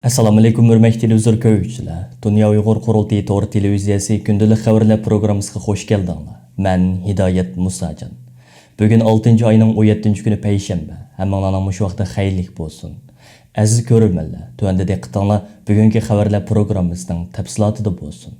Assalamu alaykum hörmətli televizor ko'ruvchilar. Dunya Uyghur Qurultiyi to'g'ri televiziyesi kündilik xəvərlər proqramımızga xoş gəldinglar. Mən Hidayət Musacan. Bugün 6 ayının 17 günü payshanba. Hammanglarning shu vaqtda xayrlik bo'lsin. Aziz ko'ruvchilar, tuanda diqqatinglar bugungi xəvərlər proqramımızning tafsilotida bo'lsin.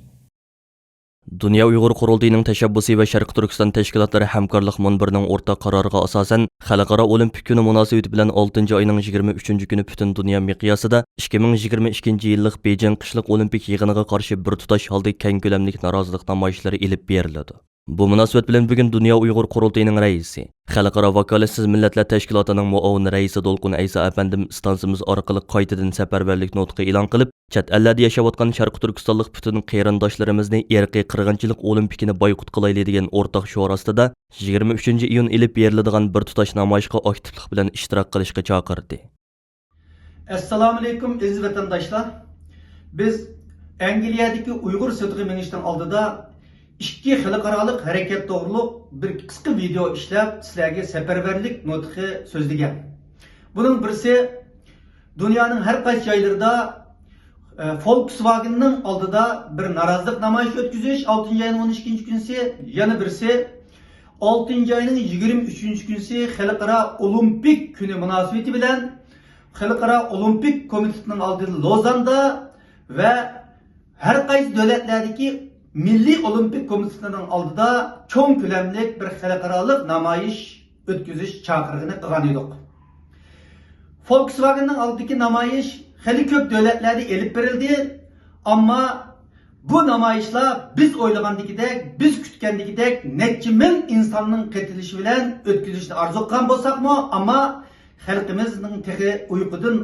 Dunya Uyghur Qurultiyining tashabbusi va Sharq Turkiston tashkilotlari hamkorlik munbirining o'rtaq qaroriga asosan Xalqaro Olimpik kuni munosabati bilan 6 oyning 23 kuni butun dunyo miqyosida 2022 yillik Beijing qishliq olimpik yig'iniga qarshi bir tutash holda keng ko'lamli norozilik namoyishlari elib beriladi. Bu munosabat bilan bugun Dunya Uyghur Qurultiyining raisi, Xalqaro vakolatsiz millatlar tashkilotining muavin raisi Dolqun Aysa afandim stansiyamiz orqali qaytadan safarbarlik nutqi e'lon qilib, chet ellarda yashayotgan Sharq Turkistonlik butun qarindoshlarimizni irqiy qirg'inchilik olimpikini boykot qilayli degan o'rtaq shior ostida 23-iyun elib beriladigan bir tutash namoyishga aktivlik bilan ishtirok qilishga chaqirdi. Assalomu alaykum aziz vatandaşlar. Biz Angliyadagi Uyg'ur sudg'i minishdan oldida ikki xalqaroliq harakat to'g'riliq bir qisqa video ishlab sizlarga safarbarlik nutqi so'zlagan. Buning birisi dunyoning har qaysi joylarida Volkswagen'ning oldida bir norozilik namoyishi o'tkazish 6 oyning 12 kunisi, yana birisi 6 oyning 23 kunisi Xalqaro Olimpik kuni munosabati bilan Xalqaro Olimpik komitetining oldida Lozanda va har qaysi davlatlardagi Milliy Olimpik komitetining oldida cho'ng ko'lamli bir xalqaroliq namoyish o'tkazish chaqirig'ini qilgan edik. Volkswagen'ning oldidagi namoyish hali ko'p davlatlarda elib berildi, ammo bu namoyishlar biz o'ylagandagidek, biz kutgandagidek necha ming insonning qatnashishi bilan o'tkazishni orzu qilgan bo'lsakmi, ammo xalqimizning texi uyqudan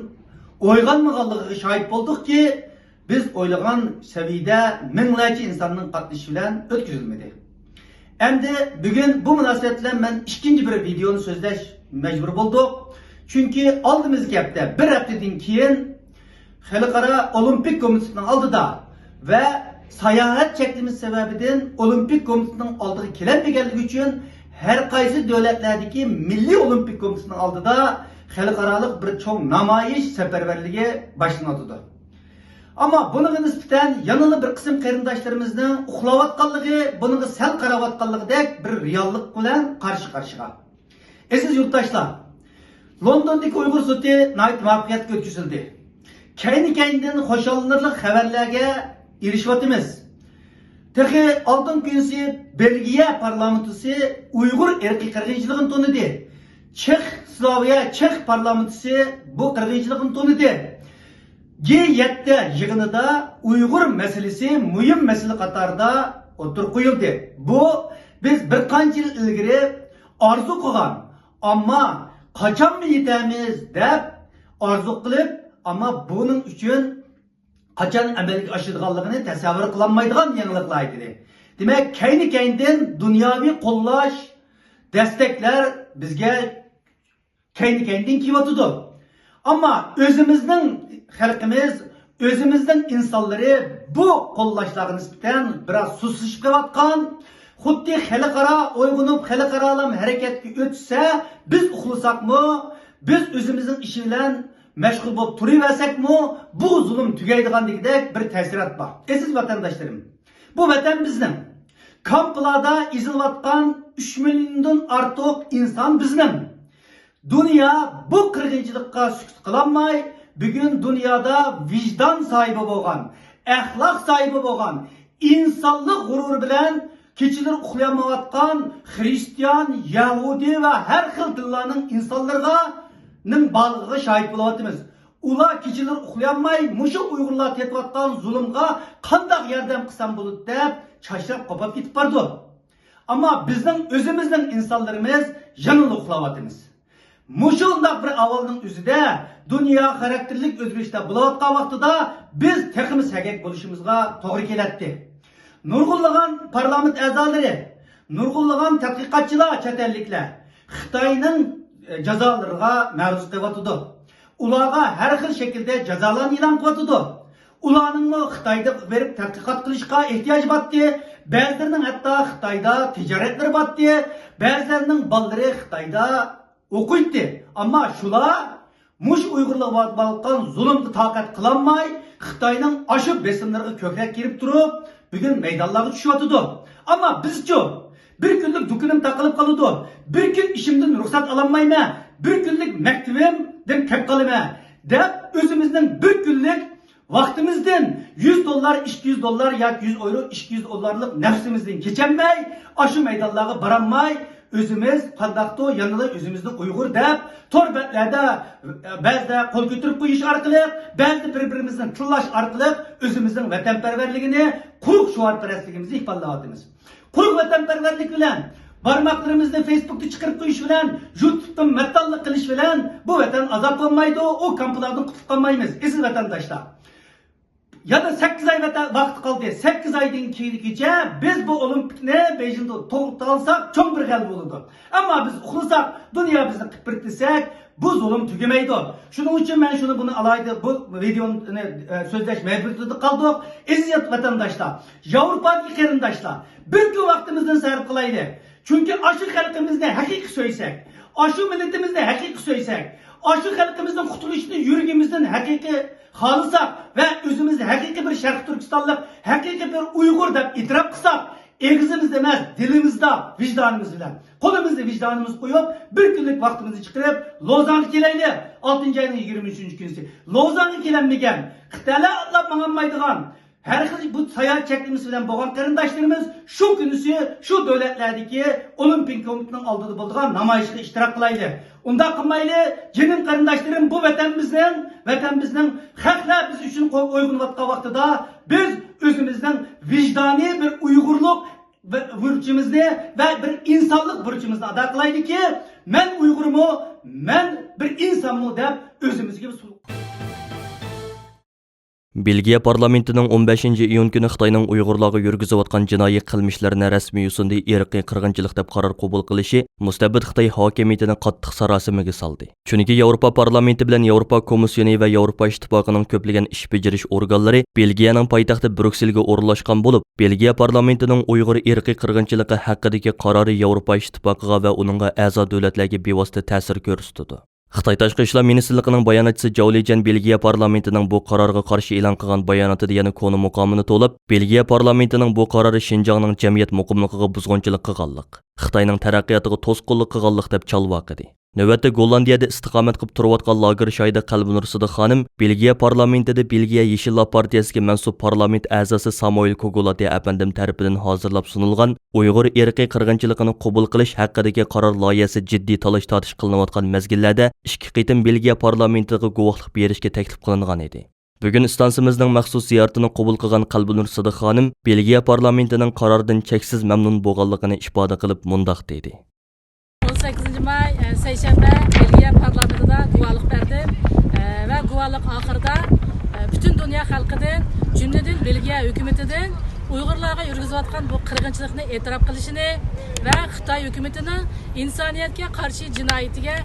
uyg'onmaganligiga shohid bo'ldikki, biz o'ylagan saviyada minglarcha insonning qatnashishi bilan o'tkazilmadi. Endi bugun bu munosabat bilan men ikkinchi bir videoni so'zlash majbur bo'ldik. Chunki oldimizga hafta, bir haftadan keyin Xalqaro Olimpik komitetining oldida va sayohat cheklimiz sababidan Olimpik komitetining oldiga kelolmaganligi uchun har qaysi davlatlardagi Milliy Olimpik komitetining oldida xalqaroliq bir cho'ng namoyish safarbarligi boshlanadi. Ammo bunga nisbatan yanada bir qism qarindoshlarimizning uxlayotganligi, bunga sal qarayotganligidek bir reallik bilan qarshi-qarshiga. Aziz yurtdoshlar, Londondagi Uyg'ur sudi muvaffaqiyatga o'tkazildi. Kayni-kaynidan xo'shallanarli xabarlarga erishyapmiz. Texi oldin kunsi Belgiya parlamentisi Uyg'ur irqiy qirg'inchiligini tonidi. Chex parlamentisi bu qirg'inchilikni tonidi. G7 yig'inida Uyg'ur masalasi muhim masala qatorida o'tirib qo'yildi. Bu biz bir qancha yil ilgari orzu qilgan, ammo qachon yetamiz deb orzu qilib, ammo buning uchun qachon amalga oshirganligini tasavvur qilolmaydigan yangiliklar edi. Demak, kayni-kaynidan dunyoviy qo'llash, desteklar bizga kayni-kaynidan kelyotdi. Ammo o'zimizning xalqimiz, o'zimizning insonlari bu qo'llashlarga nisbatan biroz susishib qolayotgan, xuddi xalqaro uyg'unib, xalqaro harakatga o'tsa, biz uxlasakmi, biz o'zimizning ishi bilan mashg'ul bo'lib turaversakmi, bu zulm tugaydigandek bir ta'sirat bor. Aziz vatandoshlarım, bu vatan bizning. Kamplarda izilayotgan 3 milliondan ortiq inson bizning. Dünya bu qirg'inchilikqa sukut qilolmay, bugun dunyoda vijdon sahibi bo'lgan, axloq sahibi bo'lgan, insonlik g'ururi bilan kechilar uxlamayotgan xristian, yahudi va har xil dinlarning insonlarga bağlılığı şahit bo'layotimiz. Ular kechilar uxlayolmay, mushu Uyg'urlar tetayotgan zulmga qanday yordam qilsam bo'ladi deb chashrab qopib ketib bordi. Ammo bizning o'zimizning insonlarimiz yanada uxlayotimiz. Mushundaq bir avolning o'zida dunyo xarakterlik o'zgarishlar bo'layotgan vaqtida biz teximiz haqaq bo'lishimizga to'g'ri keladi. Nurg'unlagan parlament a'zolari, nurg'unlagan tadqiqotchilar, chet elliklar Xitoyning jazolarga ma'ruz qilyotdi. Ularga har xil shaklda jazolarni e'lon qilyotdi. Ularning Xitoyda berib tadqiqot qilishga ehtiyoj bordi. Ba'zilarining hatto Xitoyda tijoratlari bordi. Ba'zilarining bolalari Xitoyda o'qiydi. Ammo shular muş Uygurluğa balkan zulümde takat kılanmay, Xitayning aşı besimleriga kökrak girip durup, bugün meydanlarga düşüyordu. Ama bizçi bir günlük dukunim takılıp kalıdı. Bir gün işimden ruhsat alamayma, bir günlük mektubimden kep kalıma. Dep özümüzden bir günlük vaktimizden $100, $200 ya €100, $200'lık nefsimizden geçenmey, aşı meydanlarga baranmay, özümüz qandaqto yanıla özümüzni Uyghur dep torbetlerde bazıda kol götürüp koyuş arkalık, bazıda birbirimizden tıllaş arkalık özümüzün vatanperverligini, kuruk şuarperestligimizni ifadalaydımız. Kuruk vatanperverlik bilen, barmaklarımızda Facebook'ta çıkarıp koyuş bilen, YouTube'da mettallık kılış bilen bu vatan azap olmaydı, o kamplardan kutluklamayız. Siz vatandaşlar. Ya da 8 ay vakit kaldı. 8 aydan keyingice biz bu olimpikni Beijing'de to'xtalsak çok bir g'alaba olurdu. Ama biz uxlasak, dünya bizni kıpırtlasak bu zulüm tügemeydi. Şunun için ben bunu alaydı, bu videonun sözleş mecburiyetinde kaldık. İzzet vatandaşlar, Avrupa'daki qarindoshlar, bir gün vaktimizden sarf kılaydı. Çünkü aşı halkımızda hakiki söysek, aşı milletimizde hakiki söysek, aşı halkımızdan kurtuluşunu yürügümüzden hakiki xalısak ve özümüzde hakiki bir Şarkı Türkistanlık, hakiki bir Uyghur dep itiraf kılsak, egizimizde emez, dilimizde, vicdanımız bilen, kolumuzda vicdanımız koyup, bir günlük vaktimizi çıkarıp, Lozan'a keleydi, 6. ayının 23. günüsü. Lozan'a kelenmegen, Xitaylar atlap mağanmaydıgan, her bu sayahat çektiğimiz bilen boğan qarindoshlarimiz şu günüsü, şu devletlerdeki Olimpik Komitetining oldida bo'lgan namoyishga ishtirok qilaydi. Unda qilmayli, jinim qarindoshlarım bu vatanimizning haqlar biz uchun o'ygunayotgan vaqtida biz o'zimizning vijdoniy bir Uyg'urlik burchimizni ve bir insonlik burchimizni ado qilaylikki, men Uyg'urmu, men bir insonmu deb o'zimizga Belgiya parlamentining 15 iyun kuni Xitoyning Uyg'urlarga yurgizayotgan jinoiy qilmishlarini rasmiy yo'sinda irqiy qirg'inchilik deb qaror qabul qilishi mustabid Xitoy hokimiyatini qattiq sarosimaga soldi. Chunki Yevropa parlamenti bilan Yevropa komissiyoni va Yevropa ittifoqining ko'plagan ish bajarish organlari Belgiyaning poytaxti Brukselga o'rnashgan bo'lib, Belgiya parlamentining Uyg'ur irqiy qirg'inchiligi haqidagi qarori Yevropa ittifoqiga va uning a'zo davlatlarga bevosita ta'sir ko'rsatdi. Xitoy Tashqi ishlar ministrligining bayonotchisi Jaulijan Belgiya parlamentining bu qarorga qarshi e'lon qilgan bayonotida yana konu muqomini to'lib, Belgiya parlamentining bu qarori Xinjiangning jamiyat muqimligiga buzg'unchilik qilganlik, Xitoyning taraqqiyotiga to'sqinlik qilganlik deb chalvoq qildi. Navbatda Gollandiyada istiqomat qilib turayotgan lager shoyida Qalbinur Sidi xonim Belgiya parlamentida Belgiya Yeshillar partiyasiga mansub parlament a'zosi Samuel Kogolati apandim tarafidan hozirlab sunilgan Uyg'ur irqiy qirg'inchiligini qabul qilish haqidagi qaror loyihasi jiddiy talash-tortish qilinayotgan mezgillarda ikki qitim Belgiya parlamentiga guvohlik berishga taklif qilingan edi. Bugun istansimizning maxsus ziyoratini qabul qilgan Qalbinur Sidi xonim Belgiya parlamentining qaroridan cheksiz mamnun bo'lganligini ifoda qilib mundoq dedi. 18 may seyşembe Belgiya parlamentida guvohlik berdim ve guvohlik oxirida bütün dünya halkıdan, cümleden Belgiya hükümetinden Uyg'urlarga yurgizayotgan bu qirg'inchilikni e'tirof qilishini va Xitoy hukumatining insoniyatga qarshi jinoyatiga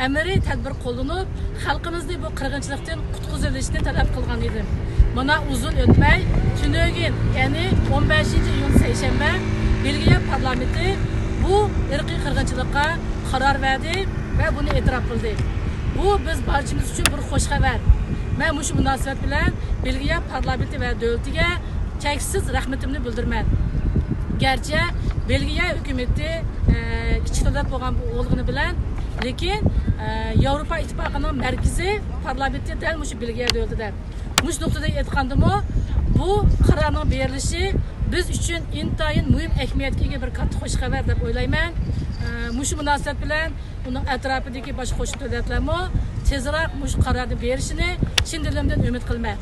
amaliy tadbir qo'llanib, xalqimizni bu qirg'inchilikdan qutqizilishini talab qilgan edim. Mana uzun o'tmay, tunogin, ya'ni 15 iyun seshanba Belgiya parlamenti bu irqiy qirg'inchilikqa qaror verdi ve bunu e'tirof qildi. Bu biz barchamiz uchun bir xo'sh xabar. Men bu munosabat bilan Belgiya parlamenti va davlatiga cheksiz rahmatimni bildirman. Gerçi Belgiya hukumati kichik davlat bo'lgan bu o'lg'ini bilan, lekin Yevropa ittifoqining markaziy parlamenti dal mush Belgiya davlatida. Mush nuqtada aytgandimi, bu qarorning berilishi biz uchun intayin muhim ahamiyatga ega bir katta xo'sh xabar deb o'ylayman. Mush munosabat bilan uning atrofidagi boshqa qo'shni davlatlarmi tezroq mush qarorni berishini chin dilimdan umid qilaman.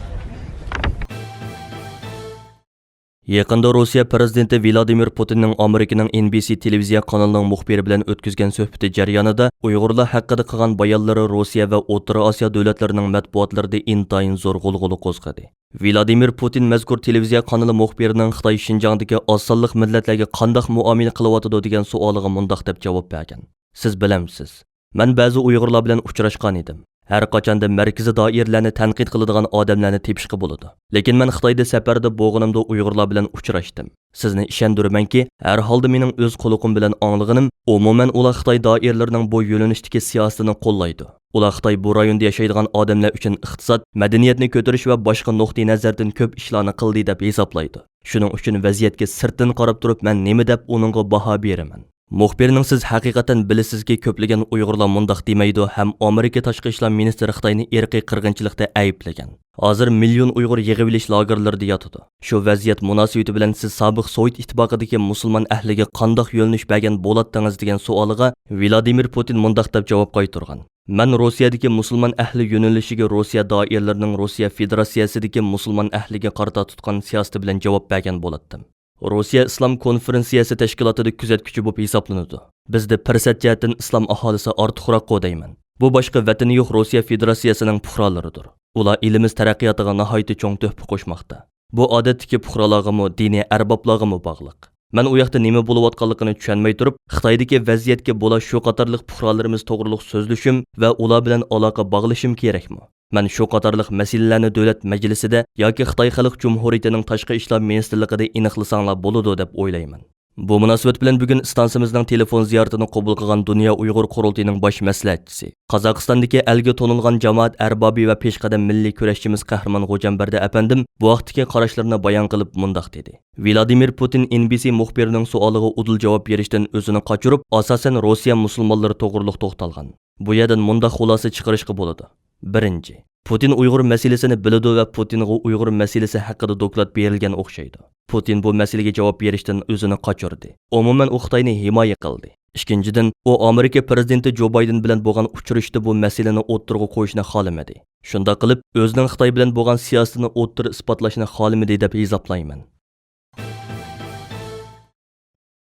Yaqında Rossiya prezidenti Vladimir Putinning Amerikaning NBC televiziya kanalining muxbiri bilan o'tkazgan suhbati jarayonida Uyg'urlar haqida qilgan bayonlari Rossiya va O'rta Osiyo davlatlarining matbuotlarida intayin zo'r g'ulg'ula qo'zg'adi. Vladimir Putin mazkur televiziya kanali muxbirining Xitoy Xinjiangdagi oz sonli millatlarga qanday muomala qilyotidi degan savoliga mundoq deb javob bergan. Siz bilamsiz, men ba'zi Uyg'urlar bilan uchrashgan edim. Her qachanda markaziy doiralarni tanqid qiladigan odamlarni tepishga bo'ladi. Lekin men Xitoyda safarda bo'lganimda Uyg'urlar bilan uchrashdim. Sizni ishondiramanki, har holda mening o'z quloqim bilan anglaгаnim, umuman ular Xitoy doiralarining bu yo'linishdagi siyosatini qo'llaydi. Ular Xitoy bu rayonda yashaydigan odamlar uchun iqtisod, madaniyatni ko'tarish va boshqa nuqtai nazardan ko'p ishlarni qildi deb hisoblaydi. Shuning uchun vaziyatga sirtdan qarab turib, men nima deb uningga baho beraman. Muxbirning siz haqiqatan bilisizki ko'plagan Uyg'urlar mundaq demaydi ham Amerika tashqi ishlar ministri Xitoyni irqiy qirg'inchilikda ayblagan. Hozir million Uyg'ur yig'ilish lagerlarida yotadi. Shu vaziyat munosabati bilan siz sobiq Sovet ittifoqidagi musulmon ahliga qandoq yo'linish bergan bo'ladingiz degan savoliga Vladimir Putin mundaq deb javob qaytargan. Men Rossiyadagi musulmon ahli yo'nalishiga Rossiya doiralarining Rossiya Federatsiyasidagi musulmon ahliga qarata tutgan siyosati bilan javob bergan bo'ladim. Rossiya Islom konferensiyasi tashkilotida kuzatuvchi bo'lib hisoblanadi. Bizda pirsat jihatdan islom aholisi ortiqroq qo'dayman. Bu boshqa vatani yo'q Rossiya Federatsiyasining puhralaridir. Ular ilimiz taraqqiyotiga nihoyat cho'ng tuhfa qo'shmoqda. Bu odatdagi puhralarga, diniy arboblarga bog'liq. Men u yoqda nima bo'layotganligini tushunmay turib, Xitoydagi vaziyatga bo'la shu qatorliq puhralarimiz to'g'riliq so'zlashim va ular bilan aloqa bog'lashim kerakmi? Men shu qatorliq masalalarni davlat majlisida yoki Xitoy Xalq Jumhuriyatining tashqi ishlar ministrligida aniqlasanglar bo'ladi deb o'ylayman. Bu munosabat bilan bugun stansimizning telefon ziyoratini qabul qilgan Dunya Uyg'ur Qurultiyining bosh maslahatchisi, Qozog'istondagi elga to'nilgan jamoat arbobi va peshqadam milliy kurashchimiz Qahramon G'o'jambarda apandim bu vaqtdagi qarashlarini bayon qilib mundaq dedi. Vladimir Putin NBC muxbirining savoliga udul javob berishdan o'zini qochirib, asosan Rossiya musulmonlari to'g'riliq to'xtalgan. Bu yerdan mundaq xulosa chiqarishga bo'ladi. Birinchi, Putin Uyg'ur masalasini biladi va Putinga Uyg'ur masalasi haqida doklad berilgan o'xshaydi. Putin bu masalaga javob berishdan o'zini qochirdi. Umuman u Xitoyni himoya qildi. Ikkinchidan, u Amerika prezidenti Jo Bayden bilan bo'lgan uchrashuvda bu masalani o'ttirg'a qo'yishni xohlamadi. Shunda qilib, o'zining Xitoy bilan bo'lgan siyosatini o'ttir isbotlashni xohlamadi deb hisoblayman.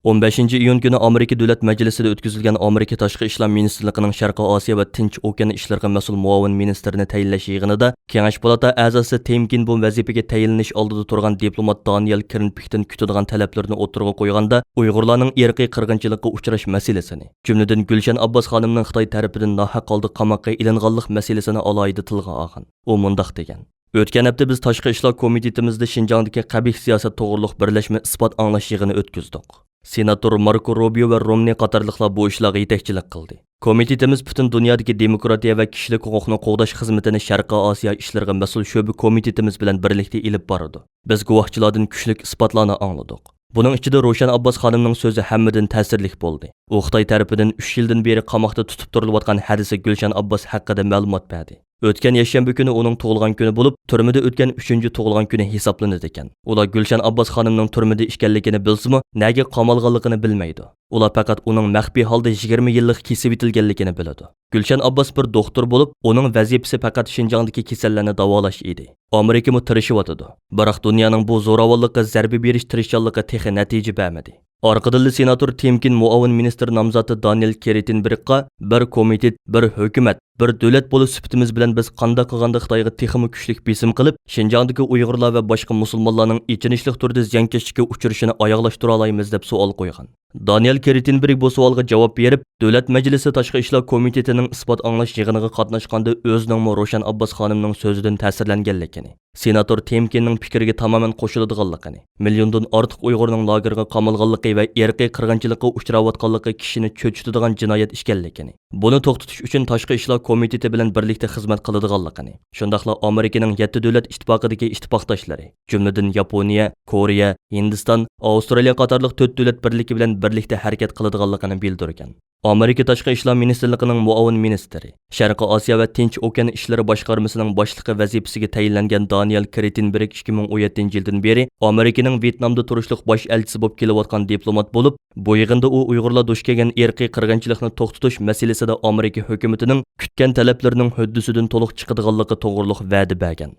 15-iyun kuni Amerika Davlat Majlisida o'tkazilgan Amerika Tashqi ishlar ministrligining Sharqiy Osiyo va Tinch okean ishlariga mas'ul muavin ministrini tayinlash yig'inida Kengash palata a'zosi Temkin bu vazifaga tayinlanish oldida turgan diplomat Daniel Kernpikdan kutadigan talablarni o'tirg'a qo'yganda Uyg'urlarning irqiy qirg'inchilikka uchrash masalasini, jumladan Gulshan Abbos xonimning Xitoy tarafidan nohaq holda qamoqqa ilinganlik masalasini alohida tilga olgan. U mundaq degan: O'tgan hafta biz Tashqi ishlar komitetimizda Xinjiangdagi qabih siyosat to'g'riliq birlashma isbot anglash yig'ini o'tkazdik. Senator Marco Rubio va Romney qatorliqlar bu ishlarga yetakchilik qildi. Komitetimiz butun dunyodagi demokratiya va kishilik huquqni qo'g'dash xizmatini Sharqiy Osiyo ishlariga mas'ul sho'ba komitetimiz bilan birlikda ilib boradi. Biz guvohchilardan kuchlik isbotlarni angladik. Buning ichida Ro'shan Abbos xonimning so'zi hammadan ta'sirli bo'ldi. U Xitoy tarafidan 3 yildan beri qamoqda tutib turilayotgan hadisi Gulshan Abbos haqida ma'lumot berdi. O'tgan yakshanba kuni uning tug'ilgan kuni bo'lib, turmada o'tgan 3-chi tug'ilgan kuni hisoblanadi ekan. Ular Gulshan Abbos xonimning turmada ekanligini bilsa-mu, nega qamalganligini bilmaydi. Ular faqat uning maxfiy holda 20 yillik kesib etilganligini biladi. Gulshan Abbos bir doktor bo'lib, uning vazifasi faqat Xinjiangdagi kasallarni davolash edi. Amerika mu tirishyotdi. Biroq dunyoning bu zo'ravonlikqa zarba berish tirishchanligi texi natija bermadi. Orqadilli senator Temkin muavin ministr nomzodi Daniel Keretinbergga bir komitet, bir hukumat, bir davlat bo'lib sifatimiz bilan biz qanday qilganda Xitoyga texmi kuchlik besim qilib, Xinjiangdagi Uyg'urlar va boshqa musulmonlarning ichinishlik turda ziyonkashlikka uchrashini oyoqlashtira olamiz deb savol qo'ygan. Daniel Keretinberg bu savolga javob berib, Davlat Majlisi Tashqi ishlar komitetining isbot anglash yig'iniga qatnashganda o'zining Ro'shan Abbos xonimning so'zidan ta'sirlanganligini, senator Temkinning fikriga tamoman qo'shiladiganligini, milliondan ortiq Uyg'urning lagerga qamalganligi va irqiy qirg'inchilikka uchrayotganligi kishini cho'chitadigan jinoyat ekanligini, buni to'xtatish uchun Tashqi ishlar komiteti bilan birlikda xizmat qiladiganligini, shundaqla Amerikaning 7 davlat ittifoqidagi ittifoqdoshlari, jumladan Yaponiya, Koreya, Hindiston, Avstraliya qatorliq 4 davlat birligi bilan birlikda harakat qiladiganligini bildirgan. Amerika Tashqi ishlar ministrligining muavin ministri, Sharqiy Osiyo va Tinch okean ishlari boshqarmasining boshlig'i vazifasiga tayinlangan Daniel Keretinberg 2017-yildan beri Amerikaning Vyetnamda turishliq bosh elchisi bo'lib kelayotgan diplomat bo'lib, bu yig'inda u Uyg'urlar duch kelgan irqiy qirg'inchilikni to'xtatish masalasida Amerika hukumatining kutgan talablarining huddisidan to'liq chiqadiganligi to'g'riliq va'da bergan.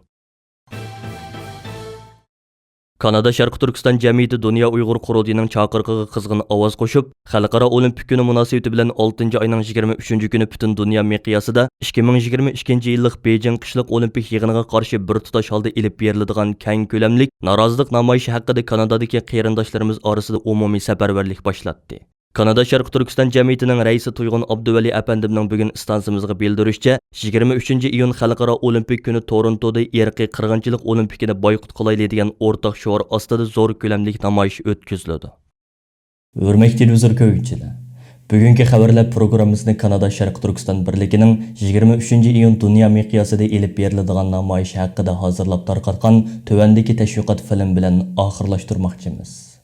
Kanada Sharqi Turkiston jamiyati Dunya Uyg'ur Qurultiyining chaqiriqiga qizg'in ovoz qo'shib, Xalqaro Olimpik kuni munosabati bilan 6-oyning 23-kuni butun dunyo miqyosida 2022-yillik Beijing qishliq olimpik yig'iniga qarshi bir tutash holda ilib beriladigan keng ko'lamlik norozilik namoyishi haqida Kanadadagi qarindoshlarimiz orasida umumiy safarbarlik boshlatdi. Kanada Şərq Türkistan Cəmiyyətinin rəisi Tuyğun Abduvali əpəndimnin bugün istansımızga bildirişçə, 23 iyun Xalqaro Olimpik günü Torontoda irqi qırğınçılıq olimpikini boykot qilayli degan o'rtaq şuar ostida zo'r ko'lamlik namoyish o'tkazildi. Hurmatli televizor ko'ruvchilar, bugungi xabarlar programmasini Kanada Şərq Türkistan birligining 23 iyun Dunya miqyosida elib beriladigan namoyish haqida hozirlab tarqatgan tövəndəki təşviqat film bilan oxirlashtirmoqchimiz.